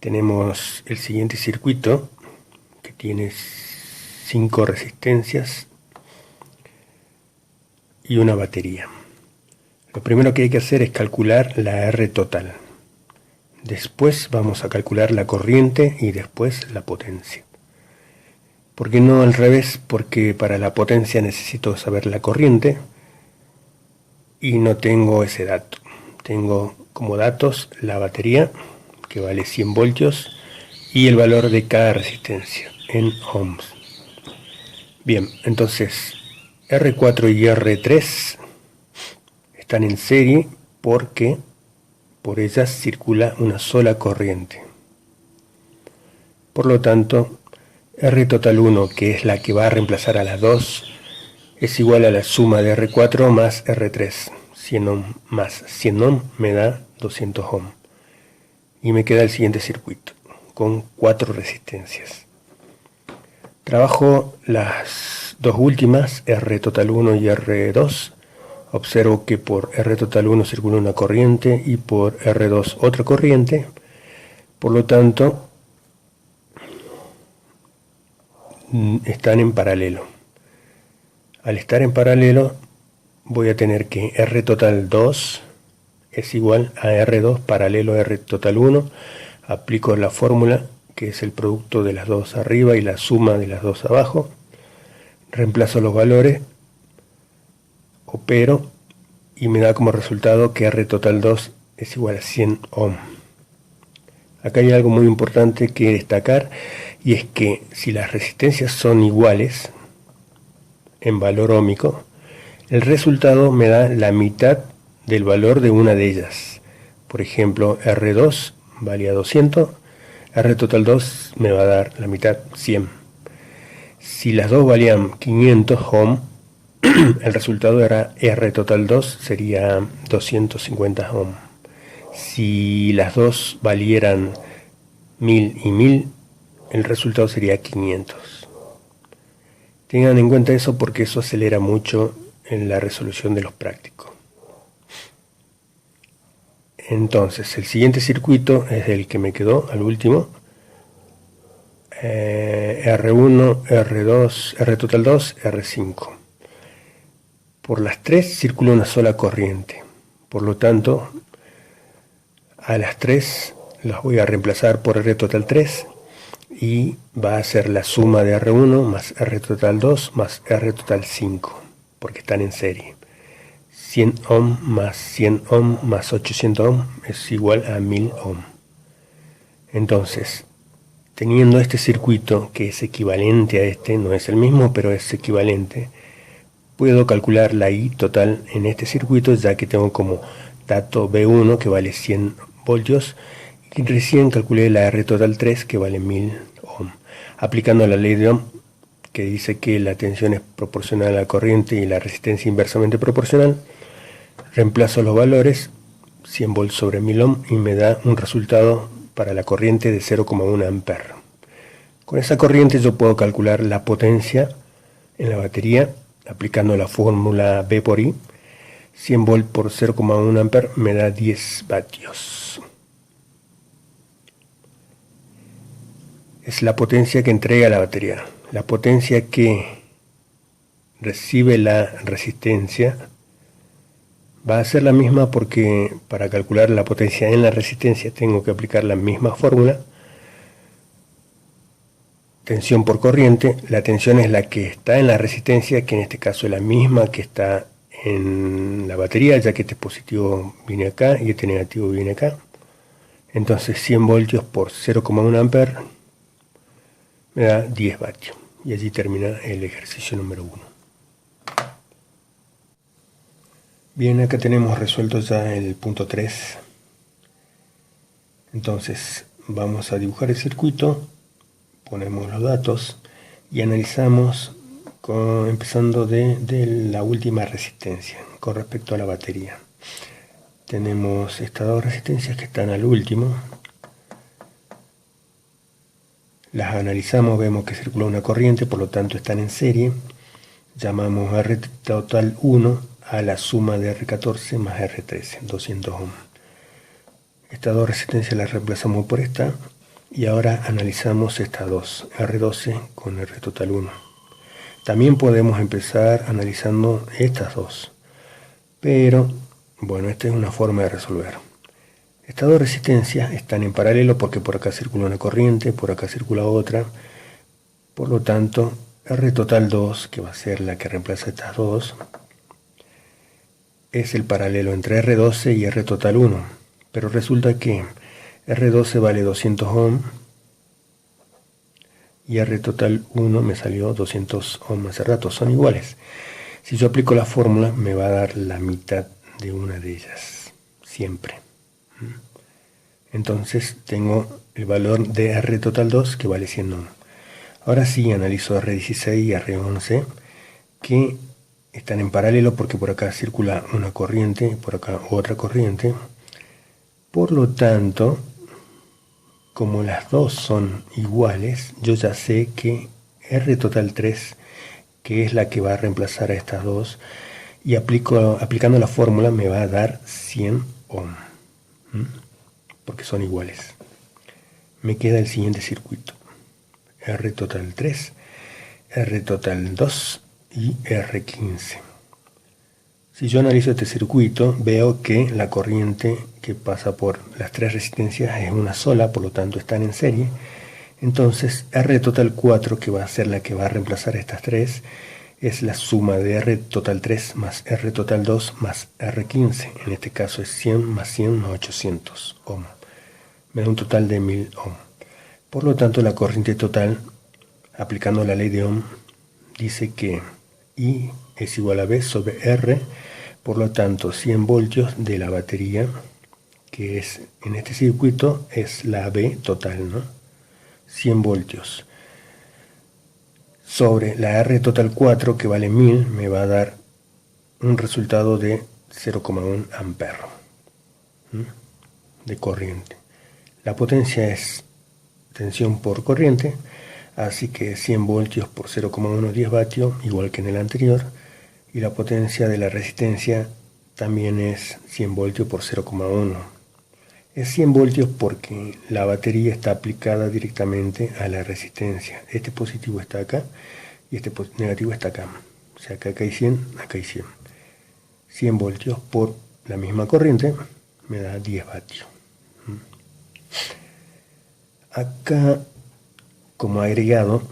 Tenemos el siguiente circuito que tiene 5 resistencias y una batería. Lo primero que hay que hacer es calcular la R total. Después vamos a calcular la corriente y después la potencia. ¿Por qué no al revés? Porque para la potencia necesito saber la corriente y no tengo ese dato. Tengo como datos la batería, que vale 100 voltios, y el valor de cada resistencia en ohms. Bien, entonces R4 y R3 están en serie porque por ellas circula una sola corriente. Por lo tanto, R total 1, que es la que va a reemplazar a la 2, es igual a la suma de R4 más R3. 100 ohm más 100 ohm me da 200 ohm. Y me queda el siguiente circuito, con 4 resistencias. Trabajo las dos últimas, R total 1 y R2. Observo que por R total 1 circula una corriente y por R2 otra corriente. Por lo tanto, están en paralelo. Al estar en paralelo, voy a tener que R total 2 es igual a R2 paralelo a R total 1. Aplico la fórmula, que es el producto de las dos arriba y la suma de las dos abajo. Reemplazo los valores, opero y me da como resultado que R total 2 es igual a 100 ohm. Acá hay algo muy importante que destacar, y es que si las resistencias son iguales en valor óhmico, el resultado me da la mitad del valor de una de ellas. Por ejemplo, R2 valía 200, R total 2 me va a dar la mitad, 100. Si las dos valían 500 ohm, el resultado era R total 2 sería 250 ohm. Si las dos valieran 1000 y 1000, el resultado sería 500. Tengan en cuenta eso porque eso acelera mucho en la resolución de los prácticos. Entonces, el siguiente circuito es el que me quedó al último. R1, R2, R total 2, R5. Por las tres circula una sola corriente. Por lo tanto, a las 3 las voy a reemplazar por R total 3 y va a ser la suma de R1 más R total 2 más R total 5, porque están en serie. 100 ohm más 100 ohm más 800 ohm es igual a 1000 ohm. Entonces, teniendo este circuito que es equivalente a este, no es el mismo, pero es equivalente, puedo calcular la I total en este circuito, ya que tengo como dato B1 que vale 100 voltios y recién calculé la R total 3 que vale 1000 ohm. Aplicando la ley de Ohm, que dice que la tensión es proporcional a la corriente y la resistencia inversamente proporcional, reemplazo los valores, 100 volts sobre 1000 ohm, y me da un resultado para la corriente de 0,1 amper. Con esa corriente yo puedo calcular la potencia en la batería, aplicando la fórmula B por I. 100 volts por 0,1 amper me da 10 vatios. Es la potencia que entrega la batería. La potencia que recibe la resistencia va a ser la misma, porque para calcular la potencia en la resistencia tengo que aplicar la misma fórmula. Tensión por corriente. La tensión es la que está en la resistencia, que en este caso es la misma que está en la batería, ya que este positivo viene acá y este negativo viene acá. Entonces 100 voltios por 0,1 amper me da 10 vatios. Y allí termina el ejercicio número 1. Bien, acá tenemos resuelto ya el punto 3. Entonces vamos a dibujar el circuito, ponemos los datos y analizamos empezando de la última resistencia con respecto a la batería. Tenemos estas dos resistencias que están al último. Las analizamos, vemos que circula una corriente, por lo tanto están en serie. Llamamos R total 1 a la suma de R14 más R13, 200 ohm. Estas dos resistencias las reemplazamos por esta Y ahora analizamos estas dos, R12 con R total 1. También podemos empezar analizando estas dos, pero bueno, esta es una forma de resolver. Estas dos resistencias están en paralelo porque por acá circula una corriente, por acá circula otra. Por lo tanto, R total 2, que va a ser la que reemplaza estas dos, es el paralelo entre R12 y R total 1. Pero resulta que R12 vale 200 ohm y R total 1 me salió 200 ohm hace rato, son iguales. Si yo aplico la fórmula me va a dar la mitad de una de ellas, siempre. Entonces tengo el valor de R total 2 que vale 100 ohm. Ahora sí analizo R16 y R11 que están en paralelo porque por acá circula una corriente y por acá otra corriente. Por lo tanto, como las dos son iguales, yo ya sé que R total 3, que es la que va a reemplazar a estas dos, y aplicando la fórmula me va a dar 100 ohm, porque son iguales. Me queda el siguiente circuito: R total 3, R total 2 y R15. Si yo analizo este circuito, veo que la corriente que pasa por las tres resistencias es una sola, por lo tanto están en serie. Entonces R total 4, que va a ser la que va a reemplazar estas tres, es la suma de R total 3 más R total 2 más R15. En este caso es 100 más 100 más 800 ohm. Me da un total de 1000 ohm. Por lo tanto, la corriente total, aplicando la ley de Ohm, dice que I es igual a V sobre R. Por lo tanto, 100 voltios de la batería, que es en este circuito, es la V total, ¿no? 100 voltios. Sobre la R total 4, que vale 1000, me va a dar un resultado de 0,1 amperes de corriente. La potencia es tensión por corriente, así que 100 voltios por 0,1, 10 vatios, igual que en el anterior. Y la potencia de la resistencia también es 100 voltios por 0,1. Es 100 voltios porque la batería está aplicada directamente a la resistencia. Este positivo está acá y este negativo está acá. O sea que acá hay 100, acá hay 100. 100 voltios por la misma corriente me da 10 vatios. Acá, como agregado,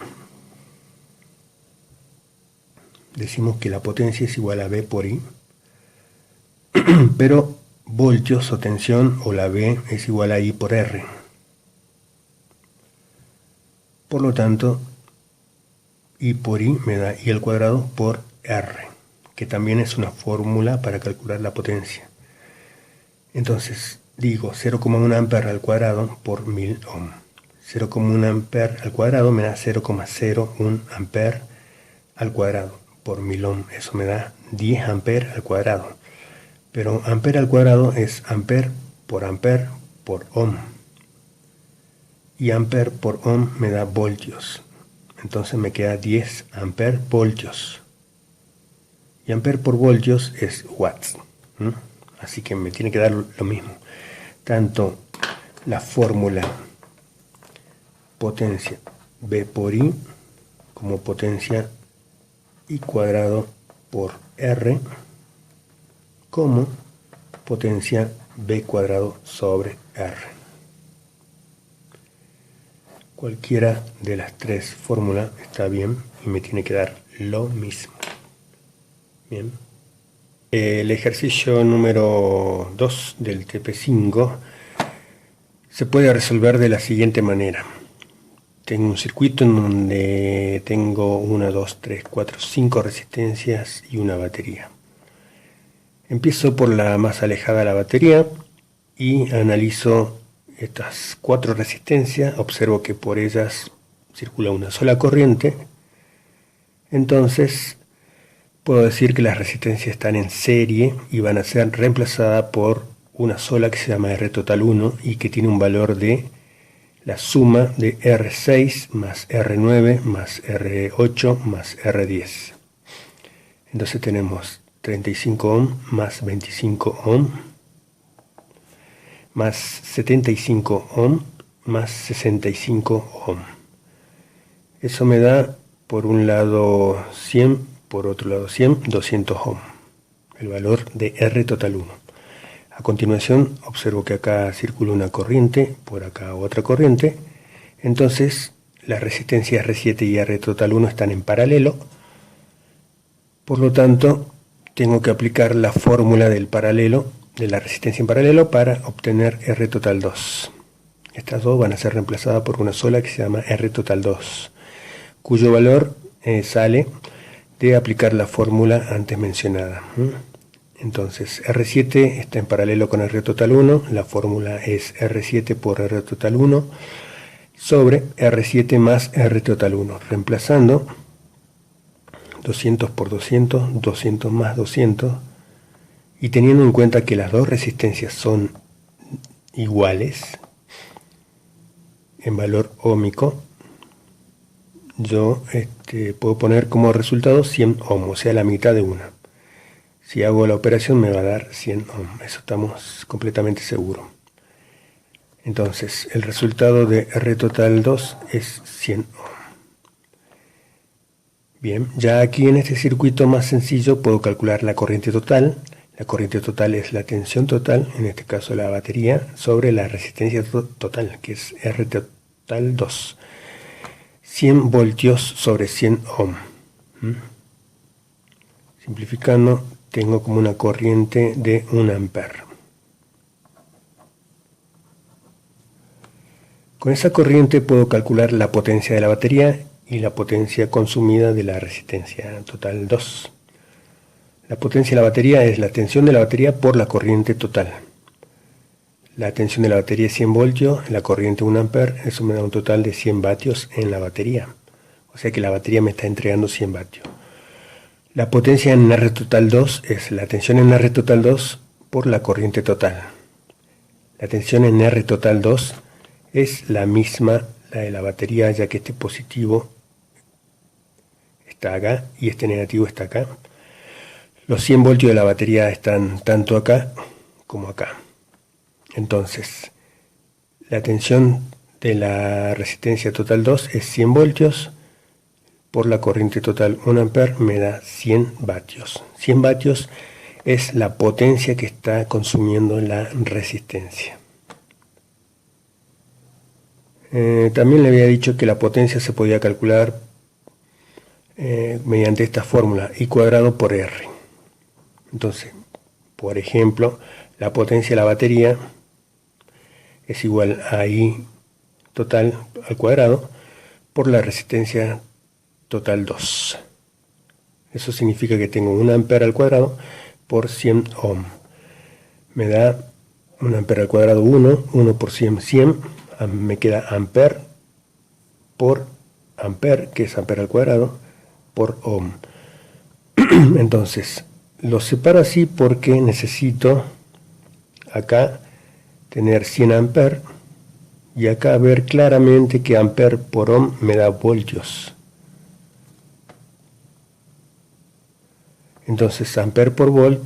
decimos que la potencia es igual a V por I, pero voltios o tensión o la V es igual a I por R. Por lo tanto, I por I me da I al cuadrado por R, que también es una fórmula para calcular la potencia. Entonces, digo 0,1 amperes al cuadrado por 1000 ohm. 0,1 amperes al cuadrado me da 0,01 amperes al cuadrado por 1000 ohm. Eso me da 10 amperes al cuadrado. Pero amperes al cuadrado es amper por ohm. Y amper por ohm me da voltios. Entonces me queda 10 amperes voltios. Y amper por voltios es watts. Así que me tiene que dar lo mismo. Tanto la fórmula potencia V por I como potencia I cuadrado por R como potencia V cuadrado sobre R. Cualquiera de las tres fórmulas está bien y me tiene que dar lo mismo. Bien. El ejercicio número 2 del TP5 se puede resolver de la siguiente manera. Tengo un circuito en donde tengo 1, 2, 3, 4, 5 resistencias y una batería. Empiezo por la más alejada de la batería y analizo estas 4 resistencias. Observo que por ellas circula una sola corriente. Entonces puedo decir que las resistencias están en serie y van a ser reemplazadas por una sola que se llama R total 1 y que tiene un valor de la suma de R6 más R9 más R8 más R10. Entonces tenemos 35 ohm más 25 ohm más 75 ohm más 65 ohm. Eso me da por un lado 100, por otro lado 100, 200 ohm, el valor de R total 1. A continuación observo que acá circula una corriente, por acá otra corriente, entonces las resistencias R7 y R total 1 están en paralelo, por lo tanto tengo que aplicar la fórmula del paralelo, de la resistencia en paralelo, para obtener R total 2. Estas dos van a ser reemplazadas por una sola que se llama R total 2, cuyo valor sale de aplicar la fórmula antes mencionada. Entonces R7 está en paralelo con R total 1, la fórmula es R7 por R total 1 sobre R7 más R total 1, reemplazando 200 por 200, 200 más 200, y teniendo en cuenta que las dos resistencias son iguales en valor óhmico, yo puedo poner como resultado 100 ohm, o sea, la mitad de una. Si hago la operación me va a dar 100 ohm, eso estamos completamente seguros. Entonces, el resultado de R total 2 es 100 ohm. Bien, ya aquí en este circuito más sencillo puedo calcular la corriente total. La corriente total es la tensión total, en este caso la batería, sobre la resistencia total, que es R total 2. 100 voltios sobre 100 ohm. Simplificando, tengo como una corriente de 1 amper. Con esa corriente puedo calcular la potencia de la batería y la potencia consumida de la resistencia total 2. La potencia de la batería es la tensión de la batería por la corriente total. La tensión de la batería es 100 voltios, la corriente 1 amper, eso me da un total de 100 vatios en la batería. O sea que la batería me está entregando 100 vatios. La potencia en R total 2 es la tensión en R total 2 por la corriente total. La tensión en R total 2 es la misma, la de la batería, ya que este positivo está acá y este negativo está acá. Los 100 voltios de la batería están tanto acá como acá. Entonces, la tensión de la resistencia total 2 es 100 voltios por la corriente total 1 amper, me da 100 vatios. 100 vatios es la potencia que está consumiendo la resistencia. También le había dicho que la potencia se podía calcular mediante esta fórmula, I cuadrado por R. Entonces, por ejemplo, la potencia de la batería es igual a I total al cuadrado por la resistencia total 2. Eso significa que tengo 1 amper al cuadrado por 100 ohm. Me da 1 amper al cuadrado 1, 1 por 100, 100. Me queda amper por amper, que es amper al cuadrado, por ohm. Entonces, lo separo así porque necesito acá tener 100 amper y acá ver claramente que amper por ohm me da voltios. Entonces amper por volt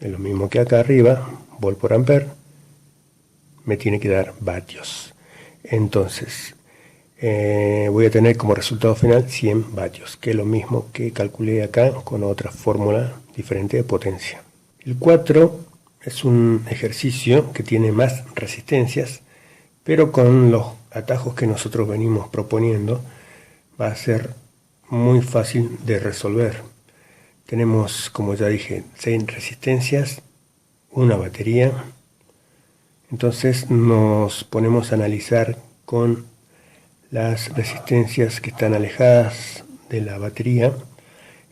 es lo mismo que acá arriba, volt por amper, me tiene que dar vatios. Entonces voy a tener como resultado final 100 vatios, que es lo mismo que calculé acá con otra fórmula diferente de potencia. El 4 es un ejercicio que tiene más resistencias, pero con los atajos que nosotros venimos proponiendo va a ser muy fácil de resolver. Tenemos, como ya dije, 6 resistencias, una batería. Entonces nos ponemos a analizar con las resistencias que están alejadas de la batería,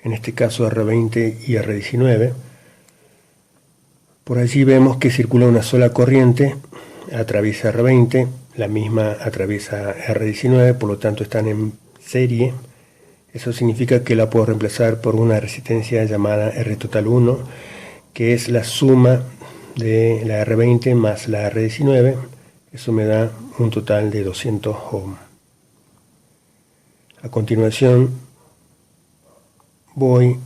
en este caso R20 y R19. Por allí vemos que circula una sola corriente, atraviesa R20, la misma atraviesa R19, por lo tanto están en serie. Eso significa que la puedo reemplazar por una resistencia llamada R total 1, que es la suma de la R20 más la R19. Eso me da un total de 200 ohm. A continuación voy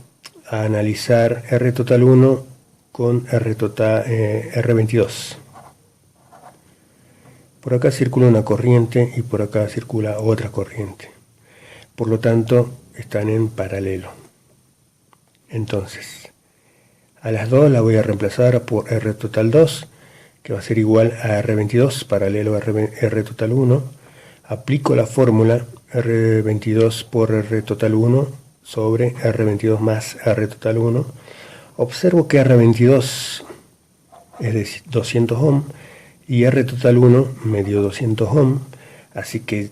a analizar R total 1 con R22. Por acá circula una corriente y por acá circula otra corriente. Por lo tanto, están en paralelo. Entonces, a las dos la voy a reemplazar por R total 2, que va a ser igual a R22 paralelo a R total 1. Aplico la fórmula R22 por R total 1 sobre R22 más R total 1. Observo que R22 es de 200 ohm y R total 1 me dio 200 ohm, así que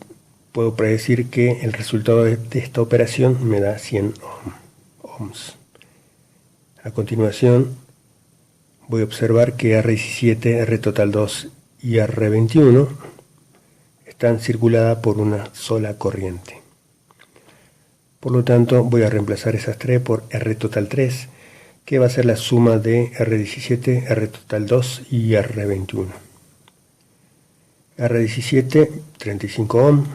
puedo predecir que el resultado de esta operación me da 100 ohms. A continuación voy a observar que R17, R total 2 y R21 están circuladas por una sola corriente. Por lo tanto voy a reemplazar esas tres por R total 3, que va a ser la suma de R17, R total 2 y R21. R17, 35 ohm.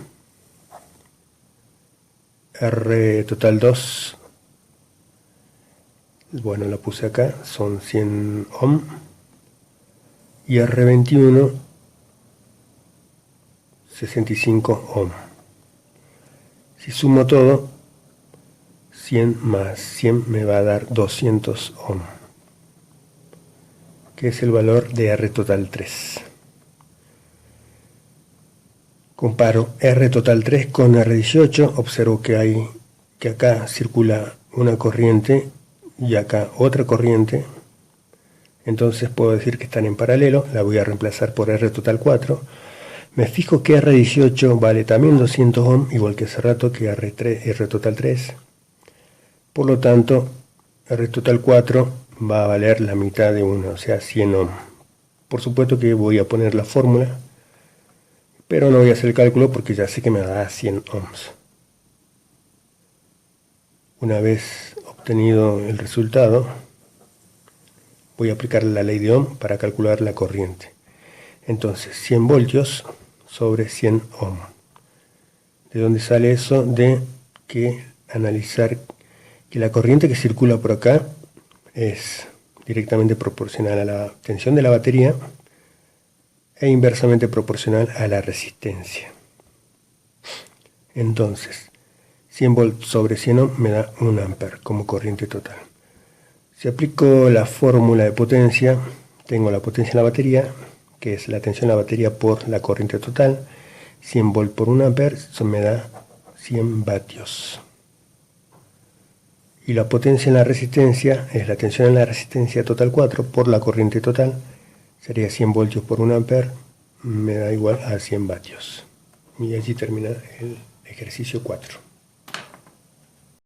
R total 2, bueno, la puse acá, son 100 ohm. Y R21, 65 ohm. Si sumo todo, 100 más 100 me va a dar 200 ohm, que es el valor de R total 3. Comparo R total 3 con R18, observo que acá circula una corriente y acá otra corriente, entonces puedo decir que están en paralelo. La voy a reemplazar por R total 4. Me fijo que R18 vale también 200 ohm, igual que hace rato que R total 3. Por lo tanto, R total 4 va a valer la mitad de 1, o sea 100 ohm. Por supuesto que voy a poner la fórmula, pero no voy a hacer el cálculo porque ya sé que me da 100 ohms. Una vez obtenido el resultado, voy a aplicar la ley de Ohm para calcular la corriente. Entonces, 100 voltios sobre 100 ohm. ¿De dónde sale eso? De que analizar que la corriente que circula por acá es directamente proporcional a la tensión de la batería e inversamente proporcional a la resistencia. Entonces, 100 volts sobre 100 ohm me da 1 ampere como corriente total. Si aplico la fórmula de potencia, tengo la potencia en la batería, que es la tensión en la batería por la corriente total. 100 volts por 1 ampere, eso me da 100 vatios. Y la potencia en la resistencia es la tensión en la resistencia total 4 por la corriente total. Sería 100 voltios por 1 ampere, me da igual a 100 vatios. Y allí termina el ejercicio 4.